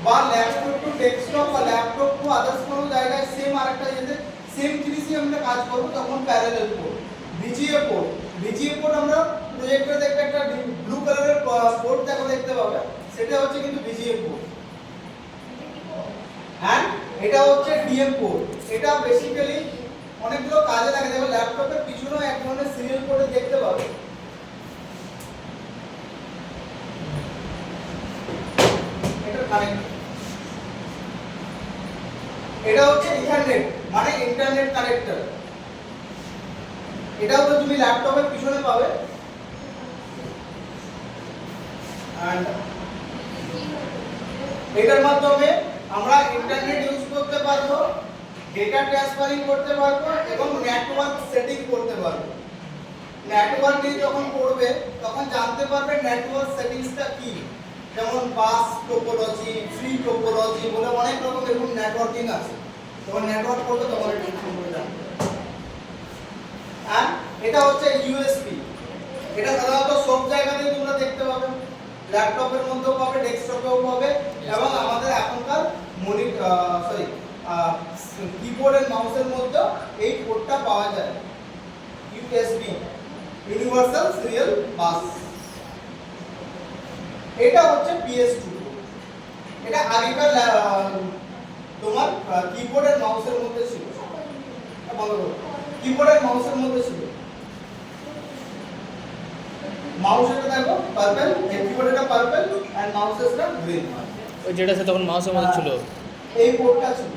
বা laptop two desktop বা laptop to others কোনো জায়গায় সেম আরেকটা যেতে সেম জিনিসই আমরা কাজ করব তখন parallel port. VGA port, VGA port আমরা প্রজেক্টরে দেখতে একটা ব্লু কালারের পোর্ট দেখতে পাবে, সেটা হচ্ছে কিন্তু ভিজিএ পোর্ট। এন্ড এটা হচ্ছে ডিএম পোর্ট। এটা বেসিক্যালি অনেকগুলো কাজে লাগে। দেখো ল্যাপটপের পিছনেও এক ধরনের সিরিয়াল পোর্ট দেখতে পাবে, এটা কানেক্ট। এটা হচ্ছে ইথারনেট মানে ইন্টারনেট কানেক্টর। এটাও তো তুমি ল্যাপটপের পিছনে পাবে। এন্ড এটার মাধ্যমে আমরা ইন্টারনেট ইউজ করতে পারবো, ডেটা ট্রান্সফারিং করতে পারবো এবং নেটওয়ার্ক সেটিং করতে পারবো। নেটওয়ার্ক নিয়ে যখন পড়বে তখন জানতে পারবে নেটওয়ার্ক সেটিংসটা কি, যেমন বাস টোপোলজি, ফ্রি টোপোলজি বলে অনেক রকম এরকম নেটওয়ার্কিং আছে। তখন নেটওয়ার্ক করবে তখন এটা সম্পর্কে জানবে। আর এটা হচ্ছে ইউএসবি। এটা সাধারণত সব জায়গাতেই তোমরা দেখতে পাবে, ল্যাপটপের মধ্যেও পাবে, ডেস্কটপেও পাবে এবং আমাদের এখনকার কিবোর্ড এন্ড মাউসের মধ্যে এই পোর্টটা পাওয়া যায়। USB universal serial bus. এটা হচ্ছে PS2 পোর্ট। এটা আগেকার তোমার কিবোর্ড এন্ড মাউসের মধ্যে ছিল। বলো কিবোর্ড এন্ড মাউসের মধ্যে ছিল। মাউস এটা দেখো পার্পল, কিবোর্ড এটা পার্পল এন্ড মাউস এটা গ্রিন। ওই যেটা সে তখন মাউসের মধ্যে ছিল এই পোর্টটা ছিল।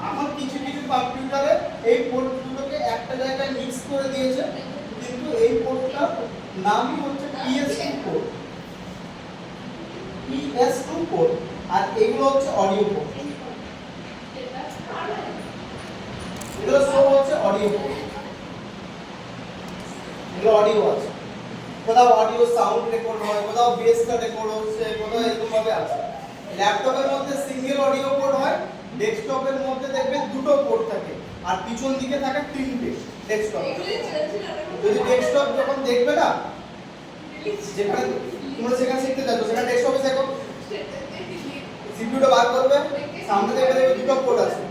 এখন কিছু কিছু কম্পিউটারে এই পোর্টগুলোকে একটা জায়গায় মিক্স করে দিয়েছে, কিন্তু এই পোর্টটার নামই হচ্ছে PS2 পোর্ট। PS2 port. আর এগুলো হচ্ছে অডিও পোর্ট। এগুলো সব হচ্ছে অডিও পোর্ট। এগুলো অডিও আছে, কোথাও অডিও সাউন্ড রেকর্ড হয়, কোথাও বেসটা রেকর্ড হচ্ছে, কোথাও এরকম ভাবে আছে। ল্যাপটপের মধ্যে সিঙ্গেল অডিও পোর্ট হয়, ডেস্কটপের মধ্যে দেখবে দুটো পোর্ট থাকে আর পিছন দিকে থাকে তিনটে ডেস্কটপ। যদি ডেস্কটপ যখন দেখবে না, যেখানে তোমরা সেখানে শিখতে যাচ্ছ সেখানে ডেস্কটপে শেখো, সিপিইউটা বার করবে, সামনে দেখবে দুটো পোর্ট আছে,